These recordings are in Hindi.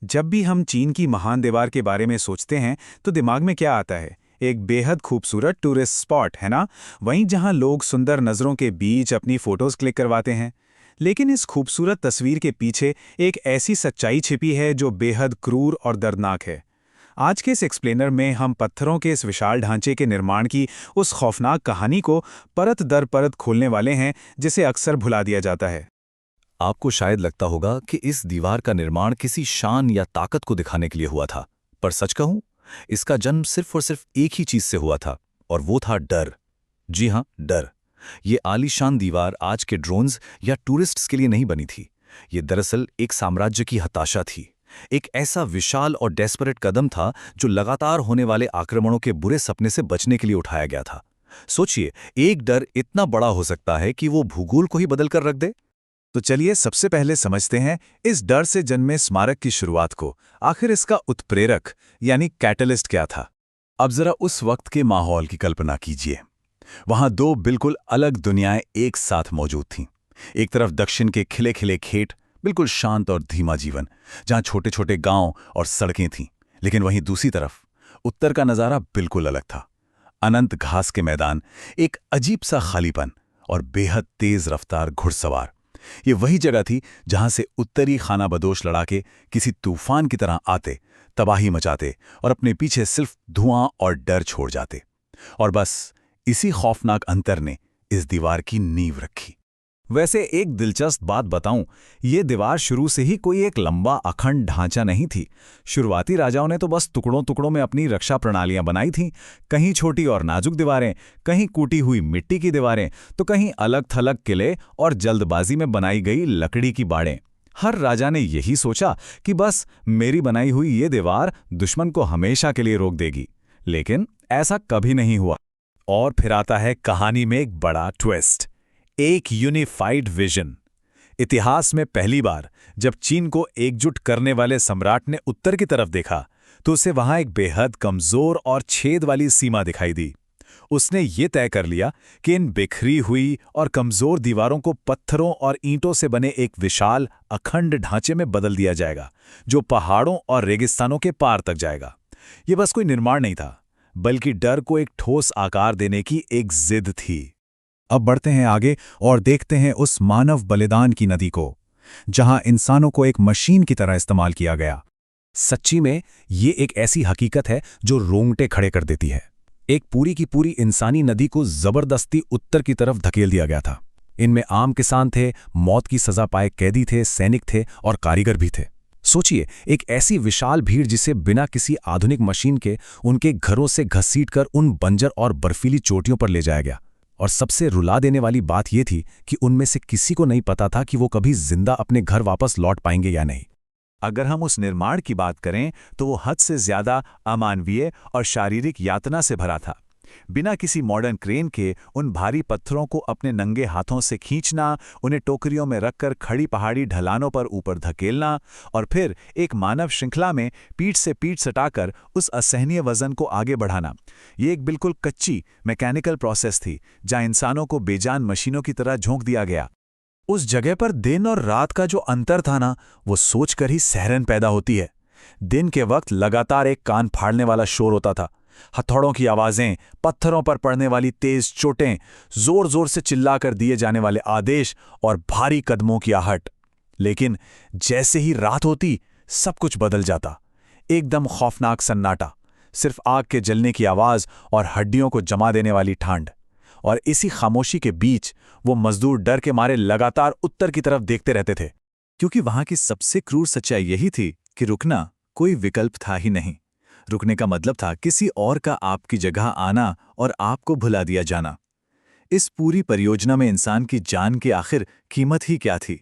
जब भी हम चीन की महान दीवार के बारे में सोचते हैं तो दिमाग में क्या आता है? एक बेहद खूबसूरत टूरिस्ट स्पॉट है ना? वहीं जहां लोग सुंदर नज़रों के बीच अपनी फोटोज क्लिक करवाते हैं। लेकिन इस खूबसूरत तस्वीर के पीछे एक ऐसी सच्चाई छिपी है जो बेहद क्रूर और दर्दनाक है। आज के इस एक्सप्लेनर में हम पत्थरों के इस विशाल ढांचे के निर्माण की उस खौफनाक कहानी को परत दर परत खोलने वाले हैं, जिसे अक्सर भुला दिया जाता है। आपको शायद लगता होगा कि इस दीवार का निर्माण किसी शान या ताकत को दिखाने के लिए हुआ था, पर सच कहूं, इसका जन्म सिर्फ और सिर्फ एक ही चीज से हुआ था, और वो था डर। जी हां, डर। ये आलीशान दीवार आज के ड्रोन्स या टूरिस्ट्स के लिए नहीं बनी थी। ये दरअसल एक साम्राज्य की हताशा थी। एक ऐसा विशाल और डेस्परेट कदम था जो लगातार होने वाले आक्रमणों के बुरे सपने से बचने के लिए उठाया गया था। सोचिए, एक डर इतना बड़ा हो सकता है कि वो भूगोल को ही बदल कर रख दे। तो चलिए सबसे पहले समझते हैं इस डर से जन्मे स्मारक की शुरुआत को। आखिर इसका उत्प्रेरक यानी कैटलिस्ट क्या था? अब जरा उस वक्त के माहौल की कल्पना कीजिए। वहां दो बिल्कुल अलग दुनियाएं एक साथ मौजूद थीं। एक तरफ दक्षिण के खिले खिले खेत, बिल्कुल शांत और धीमा जीवन, जहां छोटे छोटे गांव और सड़कें थीं। लेकिन वहीं दूसरी तरफ उत्तर का नजारा बिल्कुल अलग था। अनंत घास के मैदान, एक अजीब सा खालीपन और बेहद तेज रफ्तार घुड़सवार। ये वही जगह थी जहां से उत्तरी खानाबदोश लड़ाके किसी तूफान की तरह आते, तबाही मचाते और अपने पीछे सिर्फ धुआं और डर छोड़ जाते। और बस इसी खौफनाक अंतर ने इस दीवार की नींव रखी। वैसे एक दिलचस्प बात बताऊं, ये दीवार शुरू से ही कोई एक लंबा अखंड ढांचा नहीं थी। शुरुआती राजाओं ने तो बस टुकड़ों टुकड़ों में अपनी रक्षा प्रणालियां बनाई थीं। कहीं छोटी और नाजुक दीवारें, कहीं कूटी हुई मिट्टी की दीवारें, तो कहीं अलग थलग किले और जल्दबाजी में बनाई गई लकड़ी की बाड़ें। हर राजा ने यही सोचा कि बस मेरी बनाई हुई ये दीवार दुश्मन को हमेशा के लिए रोक देगी। लेकिन ऐसा कभी नहीं हुआ। और फिर आता है कहानी में एक बड़ा ट्विस्ट, एक यूनिफाइड विजन। इतिहास में पहली बार जब चीन को एकजुट करने वाले सम्राट ने उत्तर की तरफ देखा तो उसे वहां एक बेहद कमजोर और छेद वाली सीमा दिखाई दी। उसने ये तय कर लिया कि इन बिखरी हुई और कमजोर दीवारों को पत्थरों और ईंटों से बने एक विशाल अखंड ढांचे में बदल दिया जाएगा, जो पहाड़ों और रेगिस्तानों के पार तक जाएगा। ये बस कोई निर्माण नहीं था, बल्कि डर को एक ठोस आकार देने की एक जिद थी। अब बढ़ते हैं आगे और देखते हैं उस मानव बलिदान की नदी को, जहां इंसानों को एक मशीन की तरह इस्तेमाल किया गया। सच्ची में ये एक ऐसी हकीकत है जो रोंगटे खड़े कर देती है। एक पूरी की पूरी इंसानी नदी को जबरदस्ती उत्तर की तरफ धकेल दिया गया था। इनमें आम किसान थे, मौत की सजा पाए कैदी थे, सैनिक थे और कारीगर भी थे। सोचिए, एक ऐसी विशाल भीड़ जिसे बिना किसी आधुनिक मशीन के उनके घरों से घसीटकर उन बंजर और बर्फीली चोटियों पर ले जाया गया। और सबसे रुला देने वाली बात यह थी कि उनमें से किसी को नहीं पता था कि वो कभी जिंदा अपने घर वापस लौट पाएंगे या नहीं। अगर हम उस निर्माण की बात करें तो वो हद से ज्यादा अमानवीय और शारीरिक यातना से भरा था। बिना किसी मॉडर्न क्रेन के उन भारी पत्थरों को अपने नंगे हाथों से खींचना, उन्हें टोकरियों में रखकर खड़ी पहाड़ी ढलानों पर ऊपर धकेलना और फिर एक मानव श्रृंखला में पीठ से पीठ सटाकर उस असहनीय वजन को आगे बढ़ाना, ये एक बिल्कुल कच्ची मैकेनिकल प्रोसेस थी जहां इंसानों को बेजान मशीनों की तरह झोंक दिया गया। उस जगह पर दिन और रात का जो अंतर था ना, वो सोचकर ही सहरन पैदा होती है। दिन के वक्त लगातार एक कान फाड़ने वाला शोर होता था, हथौड़ों की आवाजें, पत्थरों पर पड़ने वाली तेज चोटें, जोर जोर से चिल्लाकर दिए जाने वाले आदेश और भारी कदमों की आहट। लेकिन जैसे ही रात होती, सब कुछ बदल जाता। एकदम खौफनाक सन्नाटा, सिर्फ आग के जलने की आवाज और हड्डियों को जमा देने वाली ठांड। और इसी खामोशी के बीच वो मजदूर डर के मारे लगातार उत्तर की तरफ देखते रहते थे, क्योंकि वहां की सबसे क्रूर सच्चाई यही थी कि रुकना कोई विकल्प था ही नहीं। रुकने का मतलब था किसी और का आपकी जगह आना और आपको भुला दिया जाना। इस पूरी परियोजना में इंसान की जान की आखिर कीमत ही क्या थी?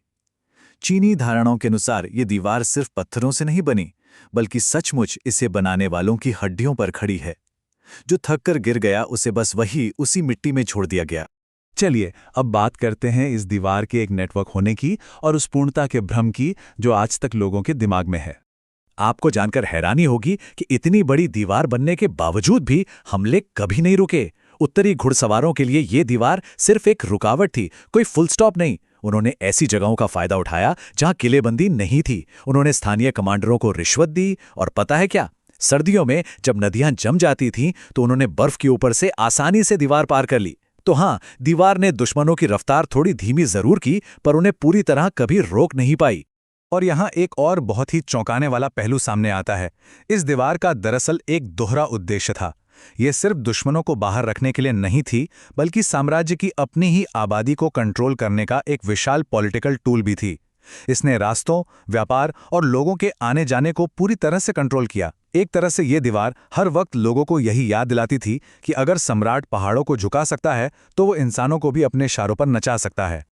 चीनी धारणाओं के अनुसार ये दीवार सिर्फ पत्थरों से नहीं बनी, बल्कि सचमुच इसे बनाने वालों की हड्डियों पर खड़ी है। जो थक कर गिर गया, उसे बस वही उसी मिट्टी में छोड़ दिया गया। चलिए अब बात करते हैं इस दीवार के एक नेटवर्क होने की और उस पूर्णता के भ्रम की जो आज तक लोगों के दिमाग में है। आपको जानकर हैरानी होगी कि इतनी बड़ी दीवार बनने के बावजूद भी हमले कभी नहीं रुके। उत्तरी घुड़सवारों के लिए ये दीवार सिर्फ एक रुकावट थी, कोई फुल स्टॉप नहीं। उन्होंने ऐसी जगहों का फायदा उठाया जहां किलेबंदी नहीं थी। उन्होंने स्थानीय कमांडरों को रिश्वत दी, और पता है क्या, सर्दियों में जब नदियां जम जाती थीं तो उन्होंने बर्फ के ऊपर से आसानी से दीवार पार कर ली। तो हाँ, दीवार ने दुश्मनों की रफ्तार थोड़ी धीमी जरूर की, पर उन्हें पूरी तरह कभी रोक नहीं पाई। और यहाँ एक और बहुत ही चौंकाने वाला पहलू सामने आता है। इस दीवार का दरअसल एक दोहरा उद्देश्य था। ये सिर्फ दुश्मनों को बाहर रखने के लिए नहीं थी, बल्कि साम्राज्य की अपनी ही आबादी को कंट्रोल करने का एक विशाल पॉलिटिकल टूल भी थी। इसने रास्तों, व्यापार और लोगों के आने जाने को पूरी तरह से कंट्रोल किया। एक तरह से ये दीवार हर वक्त लोगों को यही याद दिलाती थी कि अगर सम्राट पहाड़ों को झुका सकता है तो वो इंसानों को भी अपने इशारों पर नचा सकता है।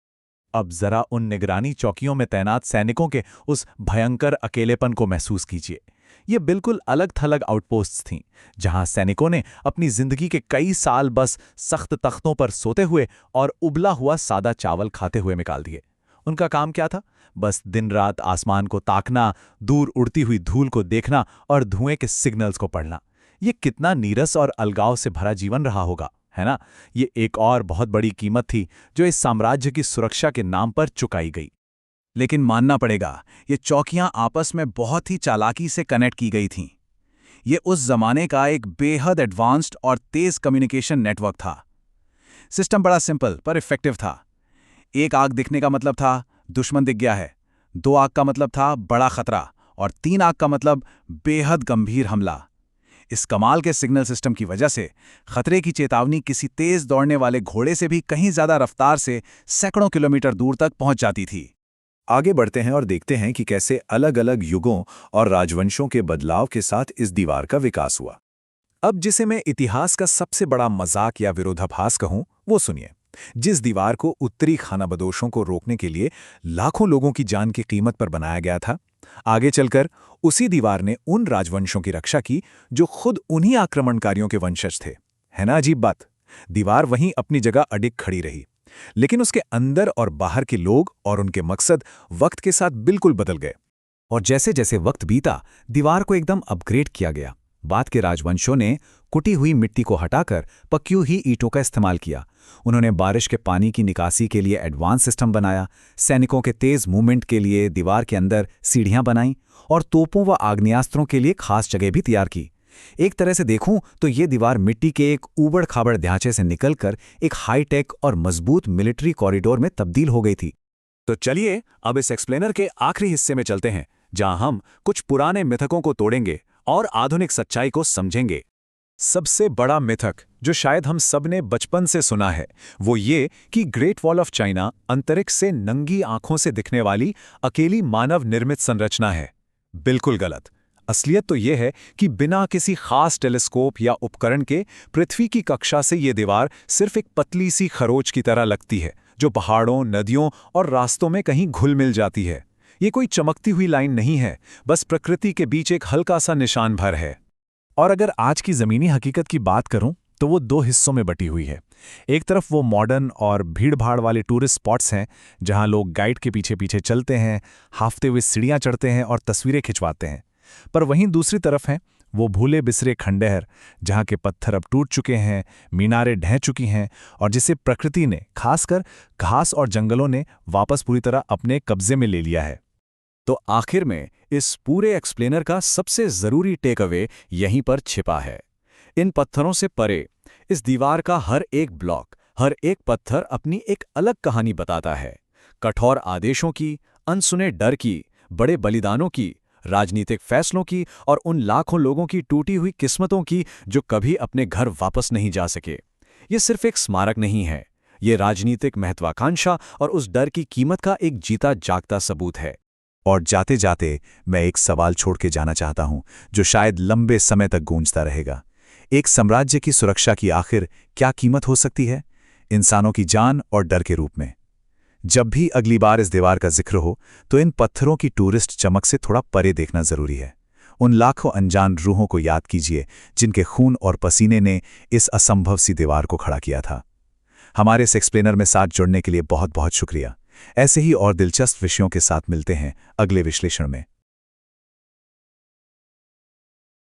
अब जरा उन निगरानी चौकियों में तैनात सैनिकों के उस भयंकर अकेलेपन को महसूस कीजिए। ये बिल्कुल अलग थलग आउटपोस्ट्स थीं, जहां सैनिकों ने अपनी जिंदगी के कई साल बस सख्त तख्तों पर सोते हुए और उबला हुआ सादा चावल खाते हुए निकाल दिए। उनका काम क्या था? बस दिन रात आसमान को ताकना, दूर उड़ती हुई धूल को देखना और धुएं के सिग्नल्स को पढ़ना। ये कितना नीरस और अलगाव से भरा जीवन रहा होगा, है ना? ये एक और बहुत बड़ी कीमत थी जो इस साम्राज्य की सुरक्षा के नाम पर चुकाई गई। लेकिन मानना पड़ेगा, ये चौकियां आपस में बहुत ही चालाकी से कनेक्ट की गई थीं। ये उस जमाने का एक बेहद एडवांस्ड और तेज कम्युनिकेशन नेटवर्क था। सिस्टम बड़ा सिंपल पर इफेक्टिव था। एक आग दिखने का मतलब था दुश्मन दिख गया है, 2 आग का मतलब था बड़ा खतरा, और 3 आग का मतलब बेहद गंभीर हमला। इस कमाल के सिग्नल सिस्टम की वजह से खतरे की चेतावनी किसी तेज दौड़ने वाले घोड़े से भी कहीं ज्यादा रफ्तार से सैकड़ों किलोमीटर दूर तक पहुंच जाती थी। आगे बढ़ते हैं और देखते हैं कि कैसे अलग अलग युगों और राजवंशों के बदलाव के साथ इस दीवार का विकास हुआ। अब जिसे मैं इतिहास का सबसे बड़ा मजाक या विरोधाभास कहूं, वो सुनिए। जिस दीवार को उत्तरी खानाबदोशों को रोकने के लिए लाखों लोगों की जान की कीमत पर बनाया गया था, आगे चलकर उसी दीवार ने उन राजवंशों की रक्षा की जो खुद उन्हीं आक्रमणकारियों के वंशज थे। है ना अजीब बात? दीवार वहीं अपनी जगह अडिग खड़ी रही, लेकिन उसके अंदर और बाहर के लोग और उनके मकसद वक्त के साथ बिल्कुल बदल गए। और जैसे जैसे वक्त बीता, दीवार को एकदम अपग्रेड किया गया। बाद के राजवंशों ने कुटी हुई मिट्टी को हटाकर पक्की हुई ईंटों का इस्तेमाल किया। उन्होंने बारिश के पानी की निकासी के लिए एडवांस सिस्टम बनाया, सैनिकों के तेज मूवमेंट के लिए दीवार के अंदर सीढ़ियां बनाईं और तोपों व आग्नेयास्त्रों के लिए खास जगह भी तैयार की। एक तरह से देखूं तो ये दीवार मिट्टी के एक ऊबड़-खाबड़ ढांचे से निकलकर एक हाईटेक और मजबूत मिलिट्री कॉरिडोर में तब्दील हो गई थी। तो चलिए अब इस एक्सप्लेनर के आखिरी हिस्से में चलते हैं, जहां हम कुछ पुराने मिथकों को तोड़ेंगे और आधुनिक सच्चाई को समझेंगे। सबसे बड़ा मिथक जो शायद हम सब ने बचपन से सुना है, वो ये कि ग्रेट वॉल ऑफ चाइना अंतरिक्ष से नंगी आंखों से दिखने वाली अकेली मानव निर्मित संरचना है। बिल्कुल गलत। असलियत तो यह है कि बिना किसी खास टेलीस्कोप या उपकरण के पृथ्वी की कक्षा से ये दीवार सिर्फ एक पतली सी खरोच की तरह लगती है, जो पहाड़ों, नदियों और रास्तों में कहीं घुल मिल जाती है। ये कोई चमकती हुई लाइन नहीं है, बस प्रकृति के बीच एक हल्का सा निशान भर है। और अगर आज की ज़मीनी हकीकत की बात करूं तो वो 2 हिस्सों में बटी हुई है। एक तरफ वो मॉडर्न और भीड़-भाड़ वाले टूरिस्ट स्पॉट्स हैं, जहां लोग गाइड के पीछे पीछे चलते हैं, हांफते हुए सीढ़ियां चढ़ते हैं और तस्वीरें खिंचवाते हैं। पर वहीं दूसरी तरफ हैं वो भूले बिसरे खंडहर, जहां के पत्थर अब टूट चुके हैं, मीनारें ढह चुकी हैं और जिसे प्रकृति ने, खासकर घास और जंगलों ने, वापस पूरी तरह अपने कब्जे में ले लिया है। तो आखिर में इस पूरे एक्सप्लेनर का सबसे जरूरी टेक अवे यहीं पर छिपा है। इन पत्थरों से परे इस दीवार का हर एक ब्लॉक, हर एक पत्थर अपनी एक अलग कहानी बताता है। कठोर आदेशों की, अनसुने डर की, बड़े बलिदानों की, राजनीतिक फैसलों की और उन लाखों लोगों की टूटी हुई किस्मतों की जो कभी अपने घर वापस नहीं जा सके। ये सिर्फ एक स्मारक नहीं है, ये राजनीतिक महत्वाकांक्षा और उस डर की कीमत का एक जीता जागता सबूत है। और जाते जाते मैं एक सवाल छोड़ के जाना चाहता हूं, जो शायद लंबे समय तक गूंजता रहेगा। एक साम्राज्य की सुरक्षा की आखिर क्या कीमत हो सकती है? इंसानों की जान और डर के रूप में। जब भी अगली बार इस दीवार का जिक्र हो, तो इन पत्थरों की टूरिस्ट चमक से थोड़ा परे देखना जरूरी है। उन लाखों अनजान रूहों को याद कीजिए, जिनके खून और पसीने ने इस असंभव सी दीवार को खड़ा किया था। हमारे इस एक्सप्लेनर में साथ जुड़ने के लिए बहुत बहुत शुक्रिया। ऐसे ही और दिलचस्प विषयों के साथ मिलते हैं अगले विश्लेषण में।